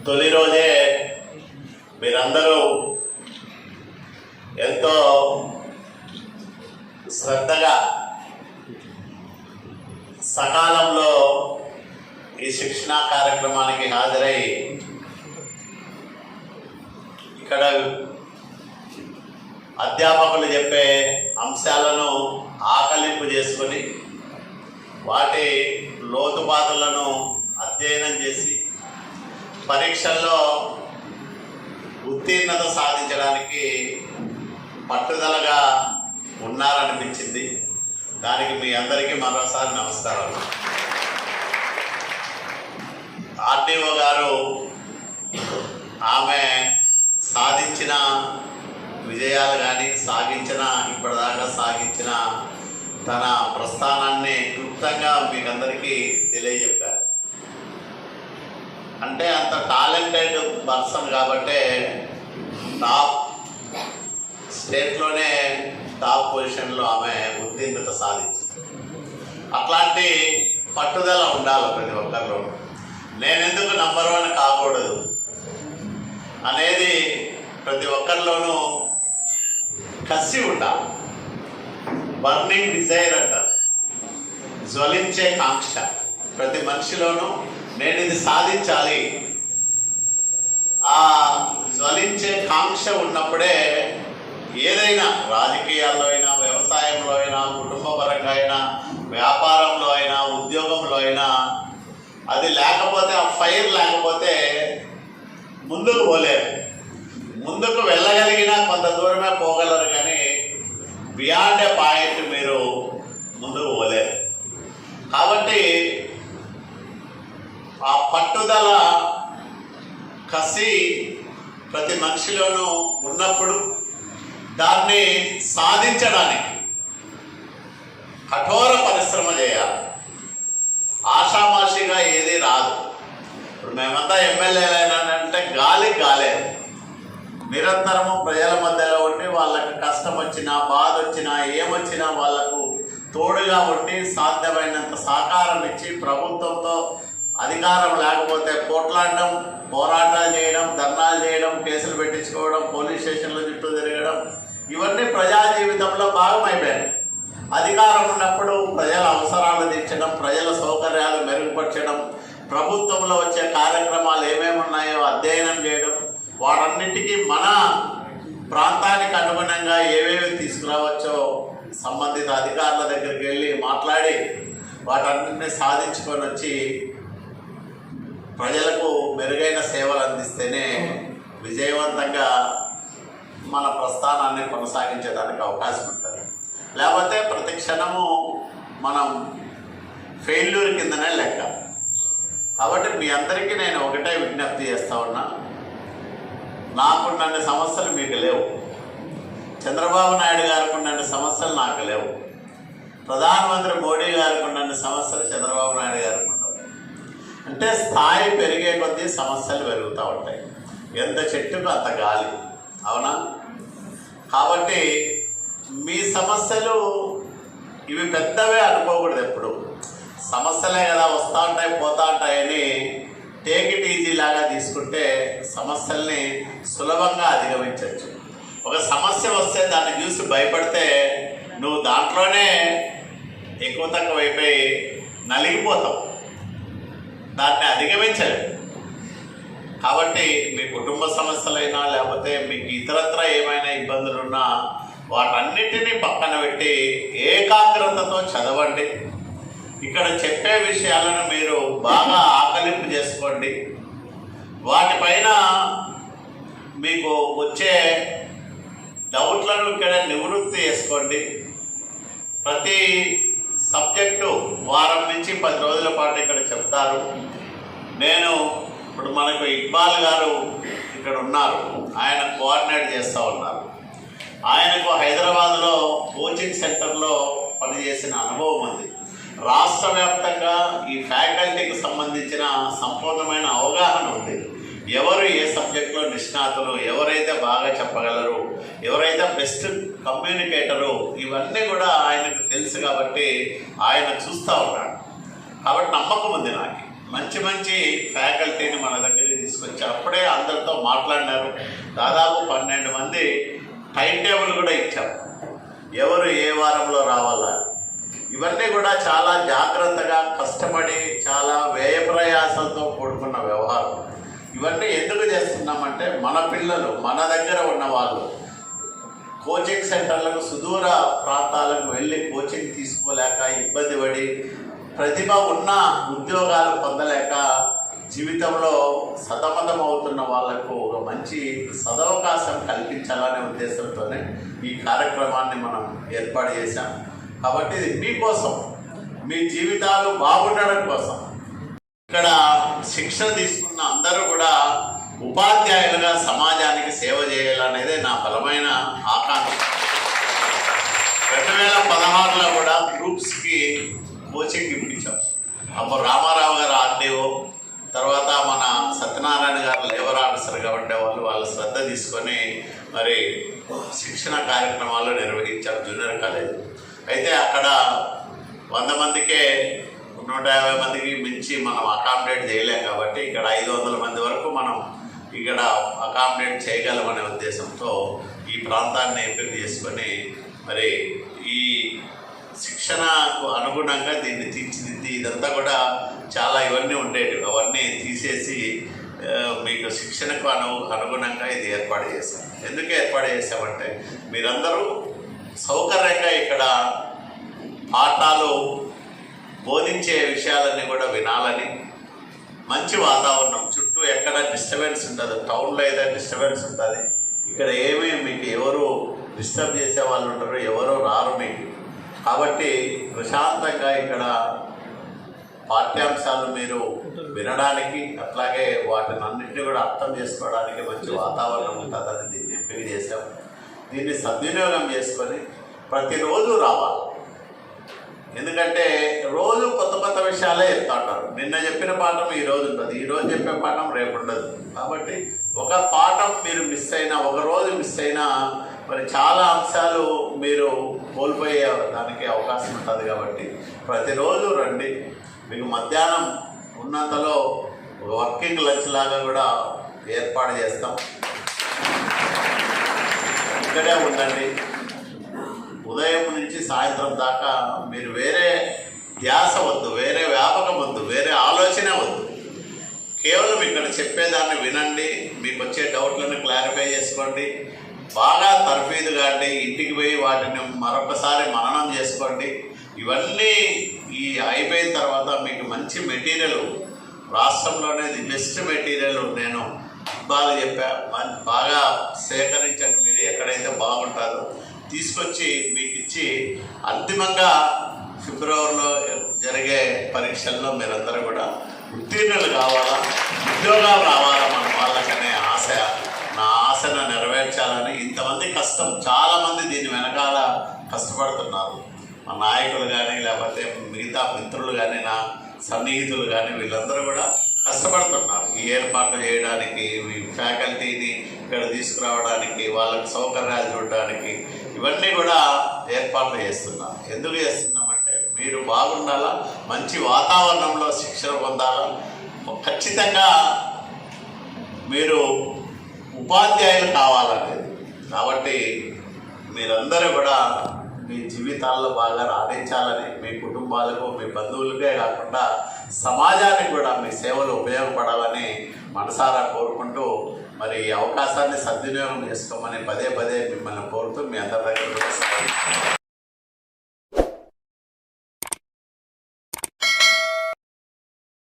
తొలి రోజే మీరందరూ ఎంతో శ్రద్ధగా సకాలంలో ఈ శిక్షణా కార్యక్రమానికి హాజరై ఇక్కడ అధ్యాపకులు చెప్పే అంశాలను ఆకలింపు చేసుకొని వాటి లోతుపాతులను అధ్యయనం చేసి పరీక్షల్లో ఉత్తీర్ణత సాధించడానికి పట్టుదలగా ఉన్నారనిపించింది. దానికి మీ అందరికీ మరోసారి నమస్కారాలు. ఆర్డీఓ గారు ఆమె సాధించిన విజయాలు కానీ ఇప్పటిదాకా సాగించిన తన ప్రస్థానాన్ని క్లుప్తంగా మీకందరికీ తెలియజెప్పారు. అంటే అంత టాలెంటెడ్ పర్సన్ కాబట్టే స్టేట్లోనే టాప్ పొజిషన్లో ఆమె ఉత్తీర్ణత సాధించింది. అట్లాంటి పట్టుదల ఉండాలి ప్రతి ఒక్కరిలో. నేనెందుకు నంబర్ 1 కాకూడదు అనేది ప్రతి ఒక్కరిలోనూ కసి ఉండాలి. బర్నింగ్ డిజైర్ అంటారు, జ్వలించే కాంక్ష ప్రతి మనిషిలోనూ. నేను ఇది సాధించాలి, ఆ జ్వలించే కాంక్ష ఉన్నప్పుడే ఏదైనా రాజకీయాల్లో అయినా, వ్యవసాయంలో అయినా, కుటుంబపరంగా అయినా, వ్యాపారంలో అయినా, ఉద్యోగంలో అయినా అది లేకపోతే, ఆ ఫైర్ లేకపోతే ముందుకు పోలేరు. ముందుకు వెళ్ళగలిగినా కొంత దూరమే పోగలరు, కానీ బియాండ్ ఏ పాయింట్ మీరు ముందుకు పోలేరు. కాబట్టి ఆ పట్టుదల, కసి ప్రతి మనిషిలోనూ ఉన్నప్పుడు దాన్ని సాధించడానికి కఠోర పరిశ్రమ చేయాలి. ఆషామాషిగా ఏది రాదు. ఇప్పుడు మేమంతా ఎమ్మెల్యేలైనానంటే గాలే నిరంతరము ప్రజల మధ్యలో ఉండి వాళ్ళకి కష్టం వచ్చినా, బాధ వచ్చినా, ఏమొచ్చినా వాళ్లకు తోడుగా ఉండి సాధ్యమైనంత సహకారం ఇచ్చి ప్రభుత్వంతో అధికారం లేకపోతే పోట్లాడడం, పోరాటాలు చేయడం, ధర్నాలు చేయడం, కేసులు పెట్టించుకోవడం, పోలీస్ స్టేషన్ల చుట్టూ తిరగడం, ఇవన్నీ ప్రజా జీవితంలో భాగమైపోయాయి. అధికారం ఉన్నప్పుడు ప్రజల అవసరాలు తీర్చడం, ప్రజల సౌకర్యాలు మెరుగుపరచడం, ప్రభుత్వంలో వచ్చే కార్యక్రమాలు ఏమేమి ఉన్నాయో అధ్యయనం చేయడం, వాటన్నిటికీ మన ప్రాంతానికి అనుగుణంగా ఏవేవి తీసుకురావచ్చో సంబంధిత అధికారుల దగ్గరికి వెళ్ళి మాట్లాడి వాటన్నిటిని సాధించుకొని వచ్చి ప్రజలకు మెరుగైన సేవలు అందిస్తేనే విజయవంతంగా మన ప్రస్థానాన్ని కొనసాగించడానికి అవకాశం ఉంటుంది. లేకపోతే ప్రతి క్షణము మనం ఫెయిల్యూర్ కిందనే లెక్క. కాబట్టి మీ అందరికీ నేను ఒకటే విజ్ఞప్తి చేస్తూ ఉన్నా, నాకున్నన్ని సమస్యలు మీకు లేవు, చంద్రబాబు నాయుడు గారికి ఉన్నన్ని సమస్యలు నాకు లేవు, ప్రధానమంత్రి మోడీ గారికి ఉన్నన్ని సమస్యలు చంద్రబాబు నాయుడు గారికి ఉండవు. అంటే స్థాయి పెరిగే కొద్దీ సమస్యలు పెరుగుతూ ఉంటాయి. ఎంత చెట్టుకు అంత గాలి, అవునా? కాబట్టి మీ సమస్యలు ఇవి పెద్దవే అనుకోకూడదు. ఎప్పుడు సమస్యలే కదా, వస్తూ ఉంటాయి పోతూ ఉంటాయని టేక్ ఇట్ ఈజీ లాగా తీసుకుంటే సమస్యల్ని సులభంగా అధిగమించవచ్చు. ఒక సమస్య వస్తే దాన్ని చూసి భయపడితే నువ్వు దాంట్లోనే ఎక్కువ తక్కువ అయిపోయి నలిగిపోతావు, దాన్ని అధిగమించలేవు. కాబట్టి మీ కుటుంబ సమస్యలైనా లేకపోతే మీకు ఇతరత్ర ఏమైనా ఇబ్బందులున్నా వాటన్నిటినీ పక్కన పెట్టి ఏకాగ్రతతో చదవండి. ఇక్కడ చెప్పే విషయాలను మీరు బాగా ఆకలింపు చేసుకోండి. వాటిపైన మీకు వచ్చే డౌట్లను ఇక్కడ నివృత్తి చేసుకోండి. ప్రతి సబ్జెక్టు వారం నుంచి 10 రోజుల పాటు ఇక్కడ చెప్తారు. నేను ఇప్పుడు మనకు ఇక్బాల్ గారు ఇక్కడ ఉన్నారు, ఆయన కోఆర్డినేట్ చేస్తూ ఉన్నారు. ఆయనకు హైదరాబాద్లో కోచింగ్ సెంటర్లో పనిచేసిన అనుభవం ఉంది. రాష్ట్ర వ్యాప్తంగా ఈ ఫ్యాకల్టీకి సంబంధించిన సంపూర్ణమైన అవగాహన ఉంది. ఎవరు ఏ సబ్జెక్టులో నిష్ణాతులు, ఎవరైతే బాగా చెప్పగలరు, ఎవరైతే బెస్ట్ కమ్యూనికేటరు, ఇవన్నీ కూడా ఆయనకు తెలుసు. కాబట్టి ఆయన చూస్తూ ఉన్నాడు. కాబట్టి నమ్మకం ఉంది నాకు. మంచి మంచి ఫ్యాకల్టీని మన దగ్గరికి తీసుకొచ్చి అప్పుడే అందరితో మాట్లాడినారు. దాదాపు 12 మంది టైం టేబుల్ కూడా ఇచ్చాం, ఎవరు ఏ వారంలో రావాలా. ఇవన్నీ కూడా చాలా జాగ్రత్తగా కష్టపడి చాలా వ్యయ ప్రయాసంతో కూడుకున్న వ్యవహారం. ఇవన్నీ ఎందుకు చేస్తున్నామంటే మన పిల్లలు మన దగ్గర ఉన్న వాళ్ళు కోచింగ్ సెంటర్లకు సుదూర ప్రాంతాలకు వెళ్ళి కోచింగ్ తీసుకోలేక ఇబ్బంది పడి ప్రతిభ ఉన్న ఉద్యోగాలు పొందలేక జీవితంలో సతమతం అవుతున్న వాళ్లకు ఒక మంచి సదవకాశం కల్పించాలనే ఉద్దేశంతోనే ఈ కార్యక్రమాన్ని మనం ఏర్పాటు చేశాం. కాబట్టి ఇది మీకోసం, మీ జీవితాలు బాగుండడం కోసం. ఇక్కడ శిక్షణ తీసుకున్న అందరూ కూడా ఉపాధ్యాయులుగా సమాజానికి సేవ చేయాలనేదే నా బలమైన ఆకాంక్ష. 2016లో కూడా గ్రూప్స్కి కోచింగ్ ఇప్పించాం. అప్పుడు రామారావు గారు ఆర్డీఓ, తర్వాత మన సత్యనారాయణ గారు లేబర్ ఆఫీసర్గా ఉండేవాళ్ళు. వాళ్ళ శ్రద్ధ తీసుకొని మరి శిక్షణ కార్యక్రమాలు నిర్వహించాం జూనియర్ కాలేజ్. అయితే అక్కడ 100 మందికే 150 మందికి మించి మనం అకామిడేట్ చేయలేం కాబట్టి ఇక్కడ 500 మంది వరకు మనం ఇక్కడ అకామిడేట్ చేయగలమనే ఉద్దేశంతో ఈ ప్రాంతాన్ని ఎంపిక చేసుకొని మరి ఈ శిక్షణకు అనుగుణంగా దీన్ని తీర్చిదిద్ది ఇదంతా కూడా చాలా ఇవన్నీ ఉండేవి, అవన్నీ తీసేసి మీకు శిక్షణకు అనుగుణంగా ఇది ఏర్పాటు చేశాం. ఎందుకు ఏర్పాటు చేశామంటే మీరందరూ సౌకర్యంగా ఇక్కడ పాఠాలు బోధించే విషయాలన్నీ కూడా వినాలని, మంచి వాతావరణం, చుట్టూ ఎక్కడ డిస్టర్బెన్స్ ఉండదు. టౌన్లో అయితే డిస్టర్బెన్స్ ఉంటుంది, ఇక్కడ ఏమీ మీకు ఎవరు డిస్టర్బ్ చేసే వాళ్ళు ఉంటారు, ఎవరో రారు మీకు. కాబట్టి ప్రశాంతంగా ఇక్కడ పాఠ్యాంశాలు మీరు వినడానికి, అట్లాగే వాటిని అన్నింటినీ కూడా అర్థం చేసుకోవడానికి మంచి వాతావరణం ఉంటుందని దీన్ని ఎంపిక చేశాం. దీన్ని సద్వినియోగం చేసుకొని ప్రతిరోజు రావాలి. ఎందుకంటే రోజు కొత్త కొత్త విషయాలే చెప్తా ఉంటారు. నిన్న చెప్పిన పాఠం ఈరోజు ఉంటుంది, ఈరోజు చెప్పే పాఠం రేపు ఉండదు. కాబట్టి ఒక పాఠం మీరు మిస్ అయినా, ఒక రోజు మిస్ అయినా మరి చాలా అంశాలు మీరు కోల్పోయే దానికి అవకాశం ఉంటుంది. కాబట్టి ప్రతిరోజు రండి. మీకు మధ్యాహ్నం ఉన్నంతలో వర్కింగ్ లంచ్ లాగా కూడా ఏర్పాటు చేస్తాం. ఇక్కడే ఉండండి. ఉదయం నుంచి సాయంత్రం దాకా మీరు వేరే ధ్యాస వద్దు, వేరే వ్యాపకం వద్దు, వేరే ఆలోచన వద్దు. కేవలం ఇక్కడ చెప్పేదాన్ని వినండి, మీకు వచ్చే డౌట్లను క్లారిఫై చేసుకోండి, బాగా తర్ఫీదు కాండి, ఇంటికి పోయి వాటిని మరొకసారి మననం చేసుకోండి. ఇవన్నీ ఈ అయిపోయిన తర్వాత మీకు మంచి మెటీరియల్, రాష్ట్రంలోనే ది బెస్ట్ మెటీరియల్ నేను బాగా చెప్పా, బాగా సేకరించండి. మీరు ఎక్కడైతే బాగుంటుందో తీసుకొచ్చి మీకు ఇచ్చి అంతిమంగా ఫిబ్రవరిలో జరిగే పరీక్షల్లో మీరందరూ కూడా ఉత్తీర్ణులు కావాలా, ఉద్యోగాలు రావాలా మన వాళ్ళకనే ఆశ. నా ఆశను నెరవేర్చాలని ఇంతమంది కష్టం, చాలామంది దీని వెనకాల కష్టపడుతున్నారు. మా నాయకులు కానీ లేకపోతే మిగతా మిత్రులు కానీ నా సన్నిహితులు కానీ వీళ్ళందరూ కూడా కష్టపడుతున్నారు ఈ ఏర్పాట్లు చేయడానికి, ఈ ఫ్యాకల్టీని ఇక్కడ తీసుకురావడానికి, వాళ్ళకి సౌకర్యాలు చూడడానికి. ఇవన్నీ కూడా ఏర్పాట్లు చేస్తున్నాం. ఎందుకు చేస్తున్నామంటే మీరు బాగుండాలా, మంచి వాతావరణంలో శిక్షణ పొందాలా. ఖచ్చితంగా మీరు ఉపాధ్యాయులు కావాలనేది. కాబట్టి మీరందరూ కూడా మీ జీవితాల్లో బాగా రాణించాలని, మీ కుటుంబాలకు, మీ బంధువులకే కాకుండా సమాజానికి కూడా మీ సేవలు ఉపయోగపడాలని మనసారా కోరుకుంటూ మరి ఈ అవకాశాన్ని సద్వినియోగం చేసుకోమని పదే పదే మిమ్మల్ని కోరుతూ మీ అందరి దగ్గర